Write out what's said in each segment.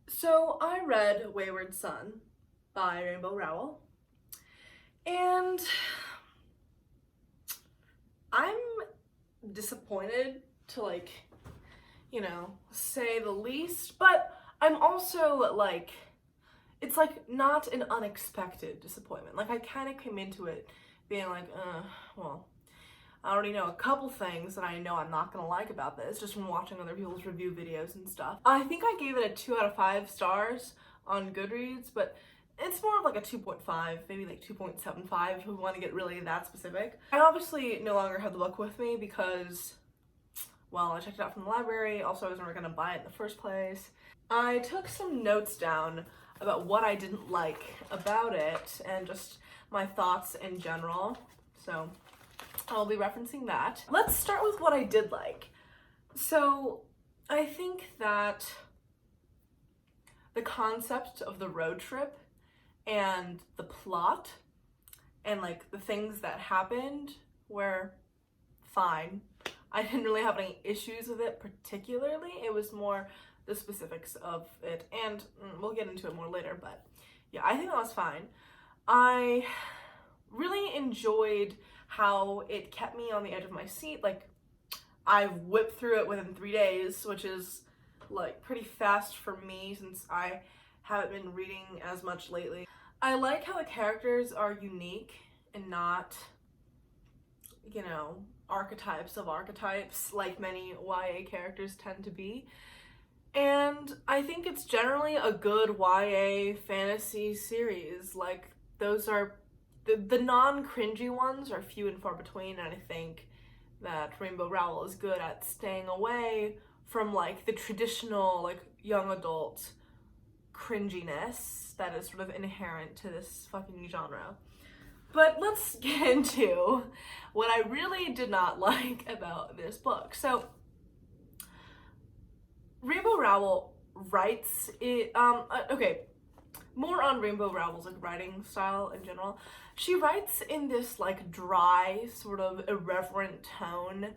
So I read Wayward Son by Rainbow Rowell, and I'm disappointed to say the least, but I'm also it's not an unexpected disappointment. Like I kind of came into it being like, well, I already know a couple things that I know I'm not gonna like about this just from watching other people's review videos and stuff. I think I gave it a 2 out of 5 stars on Goodreads, but it's more of like a 2.5, maybe like 2.75 if we want to get really that specific. I obviously no longer have the book with me because, well, I checked it out from the library. Also, I was never gonna buy it in the first place. I took some notes down about what I didn't like about it and just my thoughts in general. So I'll be referencing that. Let's start with what I did like. So I think that the concept of the road trip and the plot and like the things that happened were fine. I didn't really have any issues with it particularly. It was more the specifics of it, and we'll get into it more later, but yeah, I think that was fine. I really enjoyed how it kept me on the edge of my seat. Like, I whipped through it within 3 days, which is like pretty fast for me since I haven't been reading as much lately. I like how the characters are unique and not, archetypes of archetypes like many YA characters tend to be. And I think it's generally a good YA fantasy series. Like, those are the non-cringy ones are few and far between, and I think that Rainbow Rowell is good at staying away from like the traditional like young adult cringiness that is sort of inherent to this fucking genre. But let's get into what I really did not like about this book. So Rainbow Rowell writes it, okay, more on Rainbow Rowell's like writing style in general. She writes in this like dry, sort of irreverent tone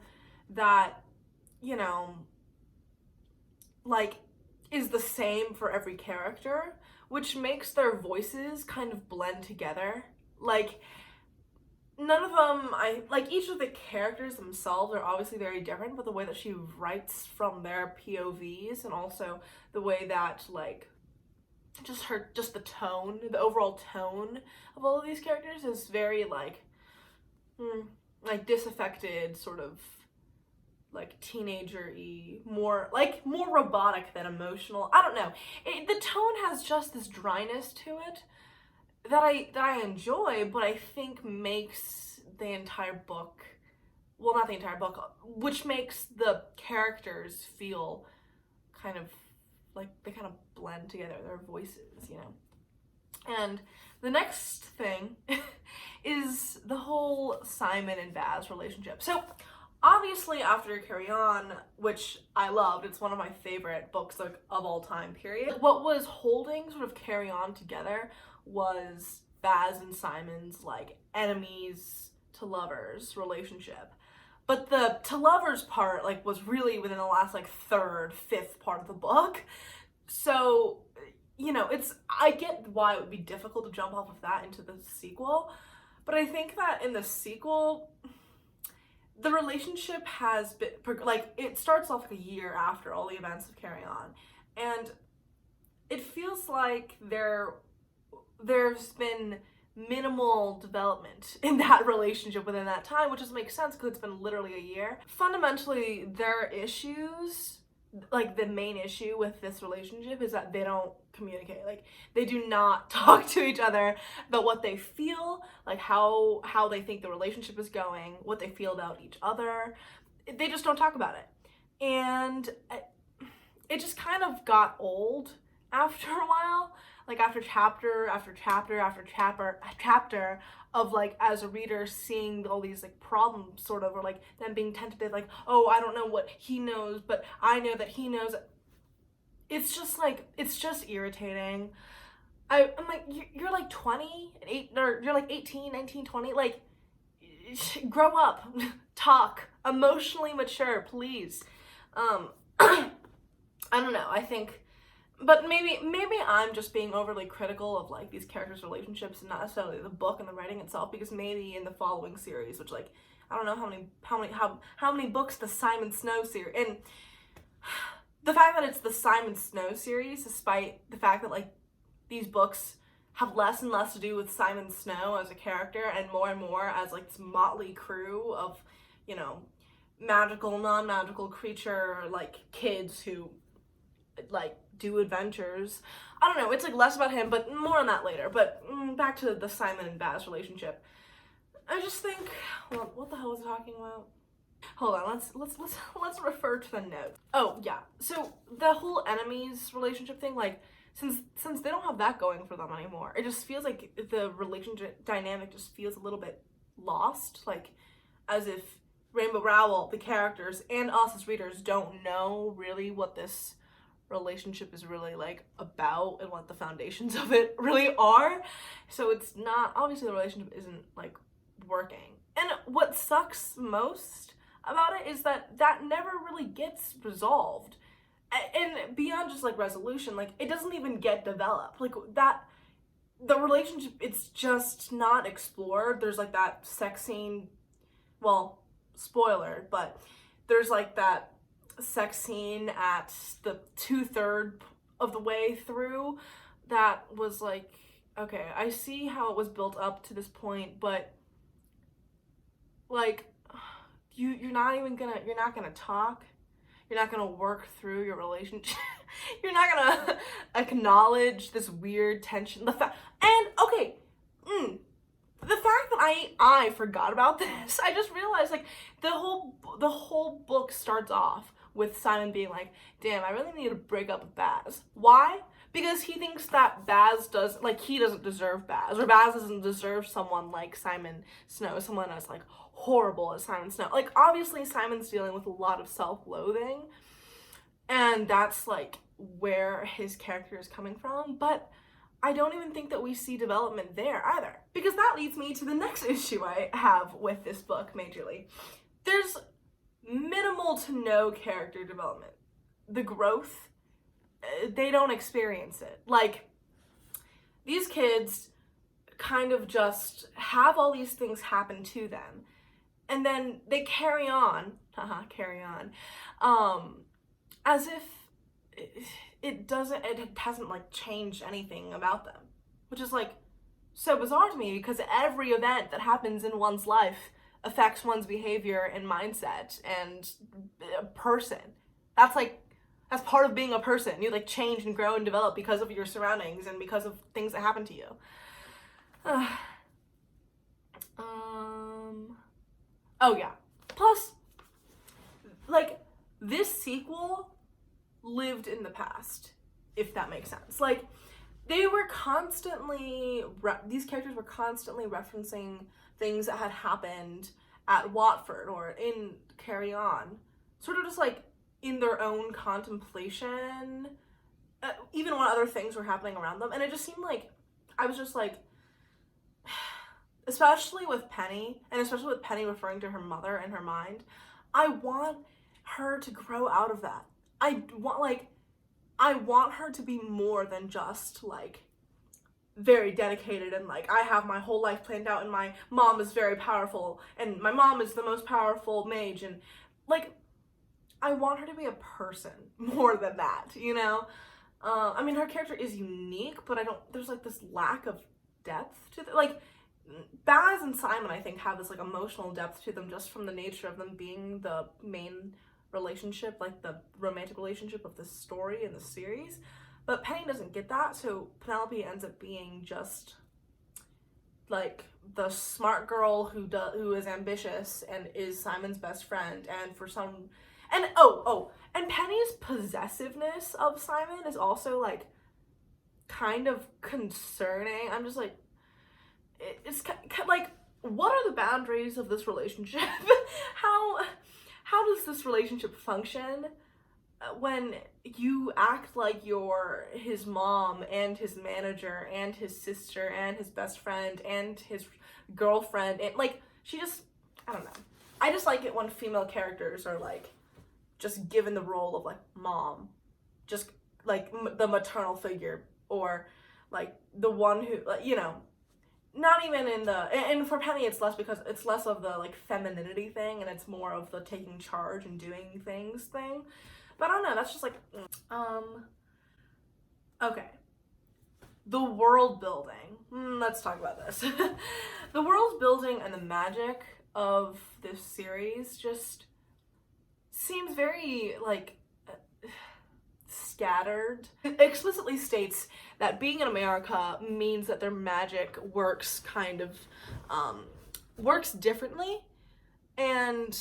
that, like is the same for every character, which makes their voices kind of blend together. Like, none of them, each of the characters themselves are obviously very different, but the way that she writes from their POVs and also the way that just the tone, the overall tone of all of these characters is very disaffected, sort of like teenager-y, more robotic than emotional. I don't know. The tone has just this dryness to it that I enjoy, but I think makes the entire book, well, not the entire book, which makes the characters feel kind of like they kind of blend together, their voices, And the next thing is the whole Simon and Baz relationship. So obviously after Carry On, which I loved, it's one of my favorite books of all time, period. What was holding sort of Carry On together was Baz and Simon's enemies to lovers relationship. But the to lovers part was really within the last third, fifth part of the book. So, I get why it would be difficult to jump off of that into the sequel. But I think that in the sequel, the relationship has been, it starts off a year after all the events of Carry On. And it feels like there's been minimal development in that relationship within that time, which doesn't make sense because it's been literally a year. Fundamentally, their issues, the main issue with this relationship is that they don't communicate. They do not talk to each other about what they feel, how they think the relationship is going, what they feel about each other. They just don't talk about it. And it just kind of got old after a while. After chapter after chapter after chapter of as a reader seeing all these problems sort of, or them being tentative, oh, I don't know what he knows, but I know that he knows. It's just it's just irritating. I'm you're 20 and 8, or you're 18, 19, 20, grow up, talk, emotionally mature, please. I don't know, I think but maybe I'm just being overly critical of like these characters' relationships and not necessarily the book and the writing itself, because maybe in the following series, which like I don't know how many books the Simon Snow series, and the fact that it's the Simon Snow series, despite the fact that like these books have less and less to do with Simon Snow as a character and more as like this motley crew of, you know, magical, non-magical creature like kids who like do adventures. I don't know, it's like less about him, but more on that later. But back to the Simon and Baz relationship. I just think, well, what the hell was I talking about? Hold on, let's refer to the notes. Oh yeah, so the whole enemies relationship thing, like since they don't have that going for them anymore, it just feels like the relationship dynamic just feels a little bit lost, like as if Rainbow Rowell, the characters, and us as readers don't know really what this relationship is really like about and what the foundations of it really are. So it's not, obviously the relationship isn't like working. And what sucks most about it is that never really gets resolved. And beyond just like resolution, like it doesn't even get developed. Like that, the relationship, it's just not explored. There's like that sex scene, well, spoiler, but there's like that sex scene at the 2/3 of the way through that was like, okay, I see how it was built up to this point, but like you're not gonna talk, you're not gonna work through your relationship, you're not gonna acknowledge this weird tension, the fact that I forgot about this. I just realized like the whole book starts off with Simon being like, damn, I really need to break up with Baz. Why? Because he thinks that Baz he doesn't deserve Baz, or Baz doesn't deserve someone like Simon Snow, someone as like horrible as Simon Snow. Like obviously Simon's dealing with a lot of self-loathing, and that's like where his character is coming from, but I don't even think that we see development there either. Because that leads me to the next issue I have with this book majorly. There's minimal to no character development. The growth, they don't experience it. Like, these kids kind of just have all these things happen to them, and then they carry on, as if it hasn't like changed anything about them, which is like so bizarre to me, because every event that happens in one's life affects one's behavior and mindset and a person. That's part of being a person. You like change and grow and develop because of your surroundings and because of things that happen to you. Oh yeah. Plus, like, this sequel lived in the past, if that makes sense. Like, these characters were constantly referencing things that had happened at Watford or in Carry On, sort of just like in their own contemplation, even when other things were happening around them. And it just seemed like, I was just like, especially with Penny, and especially with Penny referring to her mother in her mind, I want her to grow out of that. I want her to be more than just like very dedicated and like, I have my whole life planned out and my mom is very powerful and my mom is the most powerful mage, and like, I want her to be a person more than that, you know? I mean, her character is unique, but there's like this lack of depth to like, Baz and Simon, I think, have this like emotional depth to them just from the nature of them being the main relationship, like the romantic relationship of the story and the series. But Penny doesn't get that, so Penelope ends up being just like the smart girl who is ambitious and is Simon's best friend, and and Penny's possessiveness of Simon is also like kind of concerning. I'm just like, it's like, what are the boundaries of this relationship? How does this relationship function when you act like you're his mom and his manager and his sister and his best friend and his girlfriend, and like, I don't know. I just like it when female characters are like just given the role of like mom, just like the maternal figure, or like the one who, like, you know, not even in the, and for Penny it's less, because it's less of the like femininity thing and it's more of the taking charge and doing things thing. But I don't know, that's just like okay, the world building. Let's talk about this. The world building and the magic of this series just seems very like scattered. It explicitly states that being in America means that their magic works kind of works differently, and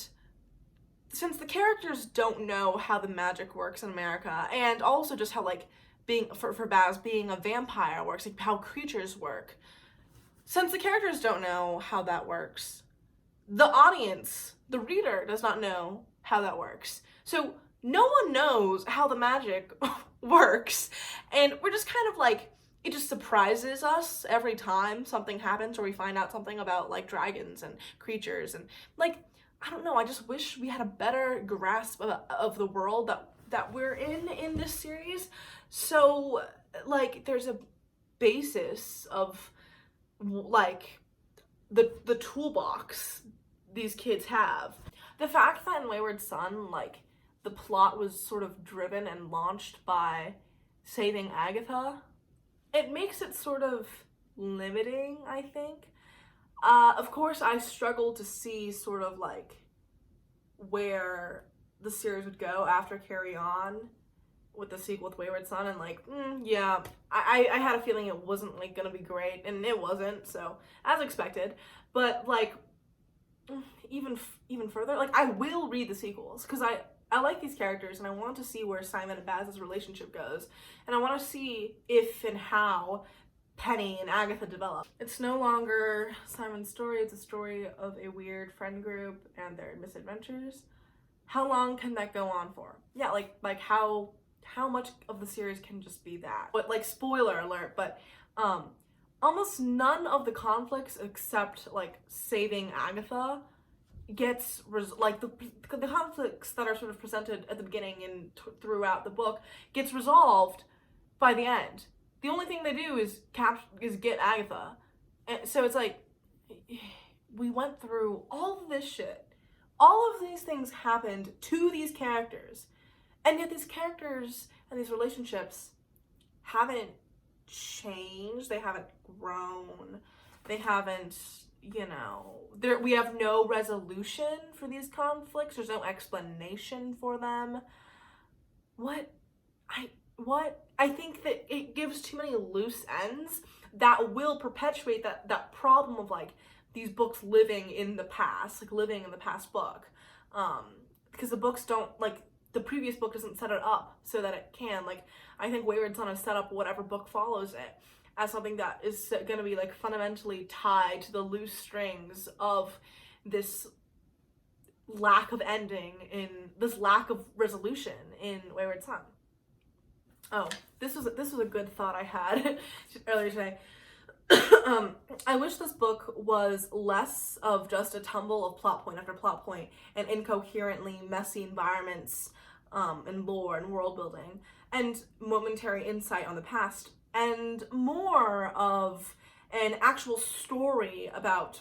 since the characters don't know how the magic works in America, and also just how like being for Baz being a vampire works, like how creatures work, since the characters don't know how that works, the audience, the reader, does not know how that works. So no one knows how the magic works, and we're just kind of like, it just surprises us every time something happens or we find out something about like dragons and creatures, and like, I don't know, I just wish we had a better grasp of the world that we're in this series. So like there's a basis of like the toolbox these kids have. The fact that in Wayward Son, like, the plot was sort of driven and launched by saving Agatha, it makes it sort of limiting, I think. Of course, I struggle to see sort of like where the series would go after Carry On with the sequel with Wayward Son, and like, yeah, I had a feeling it wasn't like gonna be great, and it wasn't, so as expected. But like, even further, like, I will read the sequels because I like these characters and I want to see where Simon and Baz's relationship goes, and I want to see if and how Penny and Agatha develop. It's no longer Simon's story, it's a story of a weird friend group and their misadventures. How long can that go on for? Yeah, like how much of the series can just be that? But like, spoiler alert, but almost none of the conflicts except like saving Agatha gets like the conflicts that are sort of presented at the beginning and throughout the book gets resolved by the end. The only thing they do is get Agatha, and so it's like, we went through all of this shit, all of these things happened to these characters, and yet these characters and these relationships haven't changed, they haven't grown, they haven't, you know, we have no resolution for these conflicts, there's no explanation for them. I think that it gives too many loose ends that will perpetuate that problem of like these books living in the past, like living in the past book, because the books don't, like, the previous book doesn't set it up so that it can, like, I think Wayward Son has set up whatever book follows it as something that is going to be like fundamentally tied to the loose strings of this lack of ending, in this lack of resolution in Wayward Son. Oh, this was a good thought I had earlier today. I wish this book was less of just a tumble of plot point after plot point and incoherently messy environments, and lore and world building and momentary insight on the past, and more of an actual story about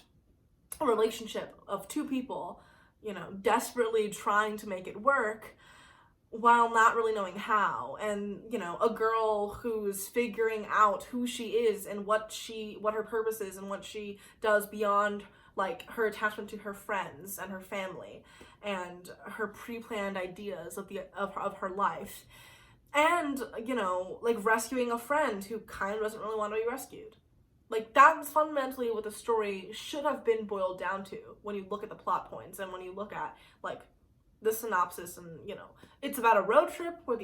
a relationship of two people, you know, desperately trying to make it work while not really knowing how, and, you know, a girl who's figuring out who she is and what her purpose is and what she does beyond like her attachment to her friends and her family and her pre-planned ideas of her life, and, you know, like rescuing a friend who kind of doesn't really want to be rescued. Like, that's fundamentally what the story should have been boiled down to when you look at the plot points and when you look at like the synopsis. And, you know, it's about a road trip where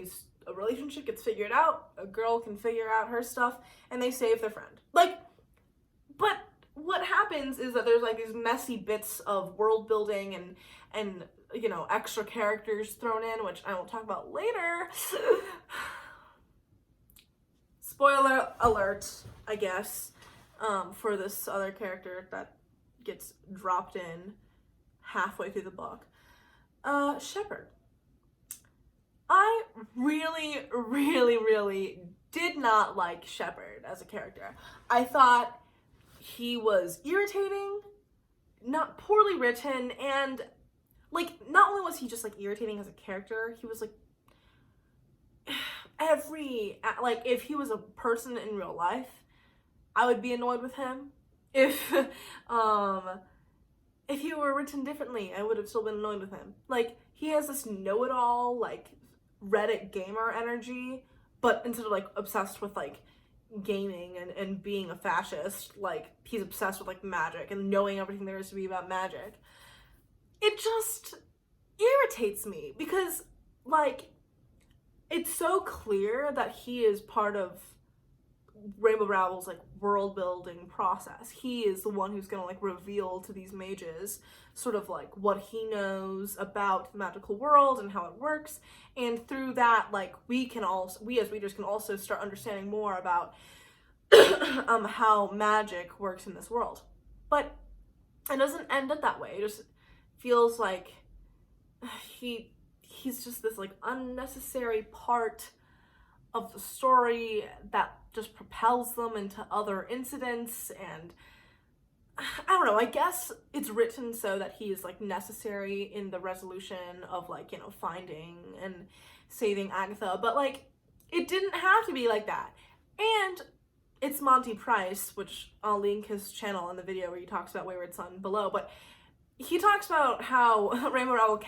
a relationship gets figured out, a girl can figure out her stuff, and they save their friend. Like, but what happens is that there's like these messy bits of world building and you know, extra characters thrown in, which I will talk about later. Spoiler alert, I guess, for this other character that gets dropped in halfway through the book. Shepherd. I really, really, really did not like Shepard as a character. I thought he was irritating, not poorly written, and like not only was he just like irritating as a character, he was like if he was a person in real life, I would be annoyed with him. If um if he were written differently, I would have still been annoyed with him. Like, he has this know-it-all, like, Reddit gamer energy, but instead of, like, obsessed with, like, gaming and being a fascist, like, he's obsessed with, like, magic and knowing everything there is to be about magic. It just irritates me because, like, it's so clear that he is part of Rainbow Rowell's like world building process. He is the one who's gonna like reveal to these mages sort of like what he knows about the magical world and how it works, and through that like we as readers can also start understanding more about how magic works in this world. But it doesn't end up that way. It just feels like he's just this like unnecessary part of the story that just propels them into other incidents, and I don't know, I guess it's written so that he is like necessary in the resolution of like, you know, finding and saving Agatha, but like it didn't have to be like that. And it's Monty Price, which I'll link his channel in the video where he talks about Wayward Son below, but he talks about how Rainbow Rowell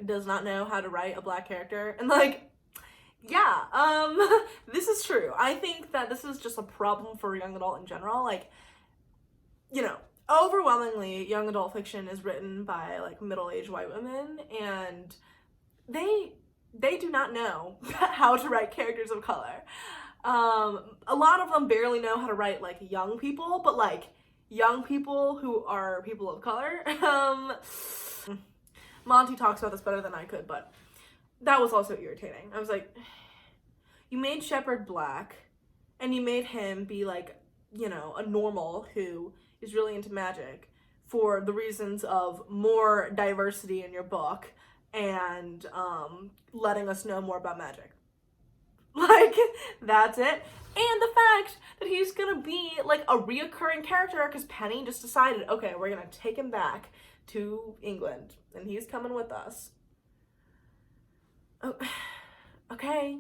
does not know how to write a black character, and like, yeah, this is true. I think that this is just a problem for young adult in general. Like, you know, overwhelmingly young adult fiction is written by like middle-aged white women, and they do not know how to write characters of color. A lot of them barely know how to write like young people, but like young people who are people of color. Monty talks about this better than I could, but that was also irritating. I was like, you made Shepard black, and you made him be like, you know, a normal who is really into magic for the reasons of more diversity in your book and letting us know more about magic. Like, that's it. And the fact that he's gonna be like a reoccurring character because Penny just decided, okay, we're gonna take him back to England and he's coming with us. Oh, okay,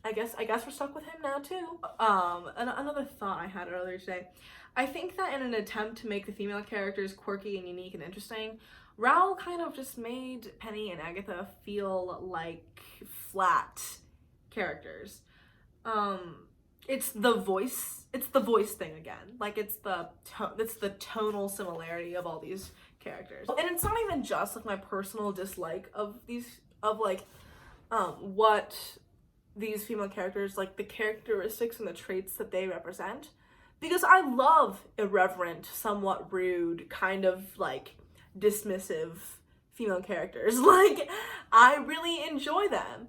I guess we're stuck with him now too. Another thought I had earlier today. I think that in an attempt to make the female characters quirky and unique and interesting, Rowell kind of just made Penny and Agatha feel like flat characters. It's the voice thing again. Like it's the tonal similarity of all these characters. And it's not even just like my personal dislike of what these female characters, like the characteristics and the traits that they represent, because I love irreverent, somewhat rude, kind of like dismissive female characters. Like, I really enjoy them,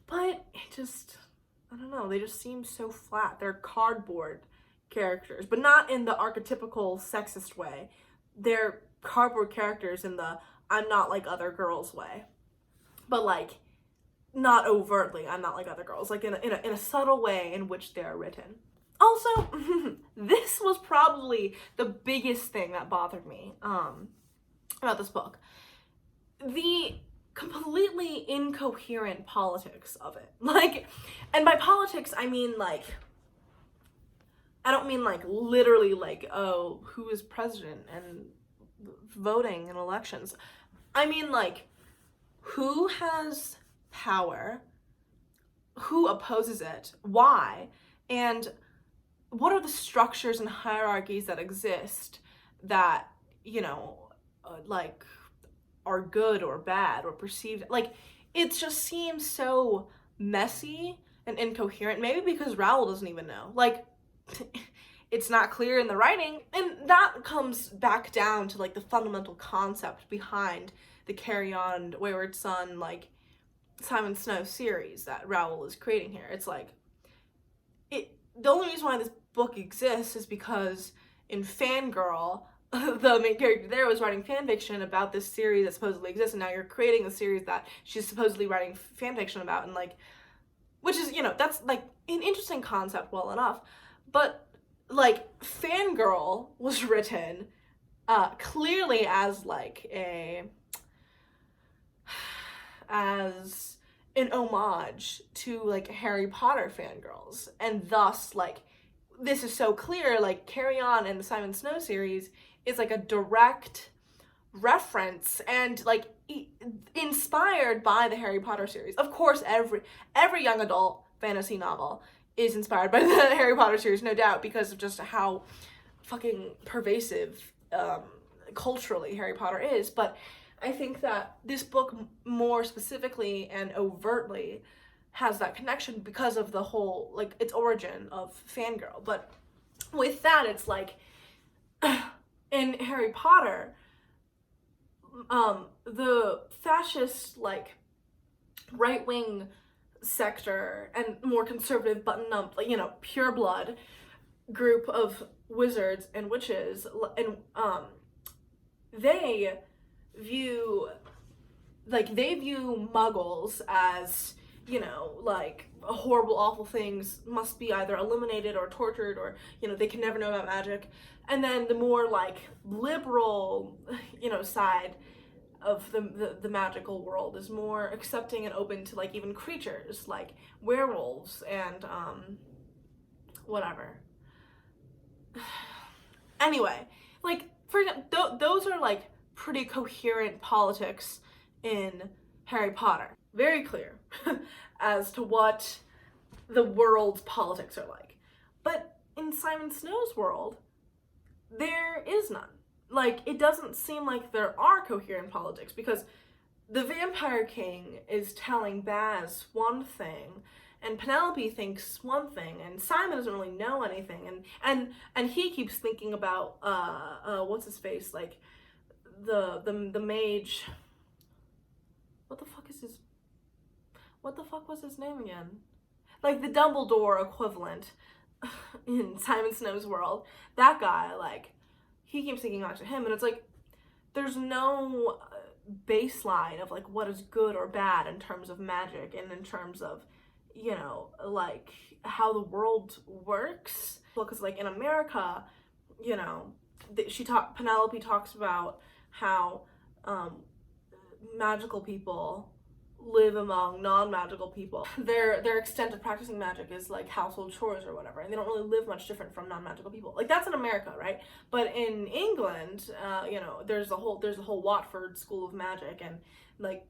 but it just, I don't know, they just seem so flat. They're cardboard characters, but not in the archetypical sexist way. They're cardboard characters in the I'm not like other girls way, but like not overtly I'm not like other girls, like in a subtle way in which they're written. Also, this was probably the biggest thing that bothered me about this book. The completely incoherent politics of it. Like, and by politics, I mean like, I don't mean like literally like, oh, who is president and voting in elections. I mean like, who has power, who opposes it, why, and what are the structures and hierarchies that exist that, you know, like are good or bad or perceived. Like, it just seems so messy and incoherent, maybe because Rowell doesn't even know. Like, it's not clear in the writing, and that comes back down to like the fundamental concept behind the Carry On Wayward Son, like Simon Snow series that Rowell is creating here. It's like, the only reason why this book exists is because in Fangirl, the main character there was writing fan fiction about this series that supposedly exists, and now you're creating a series that she's supposedly writing fan fiction about, and like, which is, you know, that's like an interesting concept, well enough, but like Fangirl was written clearly as like as an homage to like Harry Potter fangirls, and thus like this is so clear, like Carry On and the Simon Snow series is like a direct reference and like inspired by the Harry Potter series. Of course, every young adult fantasy novel is inspired by the Harry Potter series, no doubt, because of just how fucking pervasive culturally Harry Potter is. But I think that this book more specifically and overtly has that connection because of the whole, like, its origin of fangirl. But with that, it's like, in Harry Potter, the fascist, like, right-wing sector and more conservative, button-up, like, you know, pure-blood group of wizards and witches, and they view muggles as, you know, like, horrible, awful things must be either eliminated or tortured, or, you know, they can never know about magic. And then the more, like, liberal, you know, side of the magical world is more accepting and open to, like, even creatures, like werewolves and, whatever. Anyway, like, for example, those are, like, pretty coherent politics in Harry Potter. Very clear as to what the world's politics are like. But in Simon Snow's world, there is none. Like, it doesn't seem like there are coherent politics, because the Vampire King is telling Baz one thing, and Penelope thinks one thing, and Simon doesn't really know anything, and he keeps thinking about what's his face, like the mage. What the fuck was his name again? Like the Dumbledore equivalent in Simon Snow's world. That guy, like, he keeps thinking back to him, and it's like, there's no baseline of, like, what is good or bad in terms of magic and in terms of, you know, like, how the world works. Well, because, like, in America, you know, Penelope talks about how magical people live among non-magical people. Their extent of practicing magic is like household chores or whatever, and they don't really live much different from non-magical people. Like, that's in America, right? But in England, you know, there's a whole Watford school of magic, and like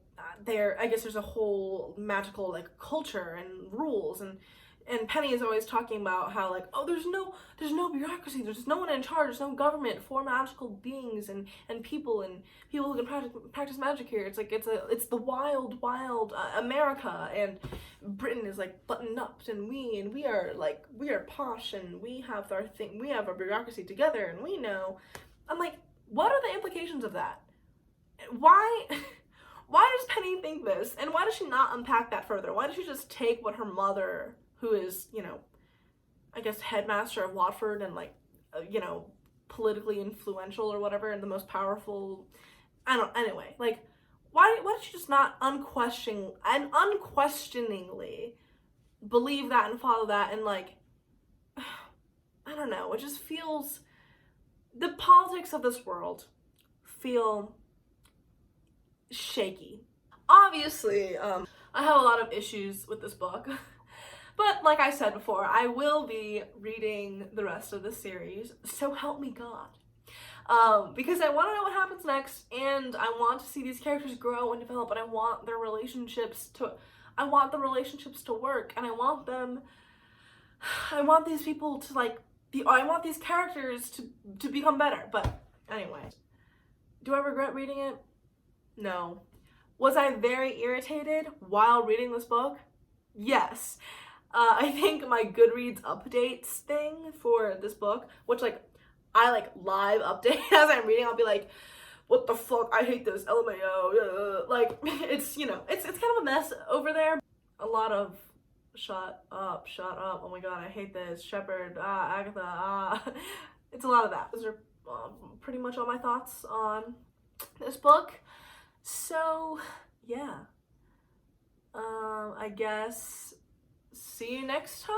I guess there's a whole magical, like, culture and rules, and Penny is always talking about how, like, oh, there's no bureaucracy, there's no one in charge, there's no government for magical beings and people who can practice magic here. It's like, it's the wild America, and Britain is, like, buttoned up, and we are posh, and we have our thing, we have our bureaucracy together, and we know. I'm like, what are the implications of that? Why does Penny think this, and why does she not unpack that further? Why does she just take what her mother, who is, you know, I guess headmaster of Watford and, like, you know, politically influential or whatever, and the most powerful, anyway, like, why did she just not unquestioningly believe that and follow that, and, like, I don't know, it just feels, the politics of this world feel shaky. Obviously, I have a lot of issues with this book. But like I said before, I will be reading the rest of the series, so help me God. Because I want to know what happens next, and I want to see these characters grow and develop, and I want the relationships to work, and I want these people to, like, I want these characters to become better. But anyway, do I regret reading it? No. Was I very irritated while reading this book? Yes. I think my Goodreads updates thing for this book, which, like, I, like, live update as I'm reading, I'll be like, what the fuck, I hate this, LMAO, like, it's, you know, it's kind of a mess over there. A lot of shut up, oh my god, I hate this, Shepherd, Agatha, it's a lot of that. Those are pretty much all my thoughts on this book. So, yeah. I guess see you next time.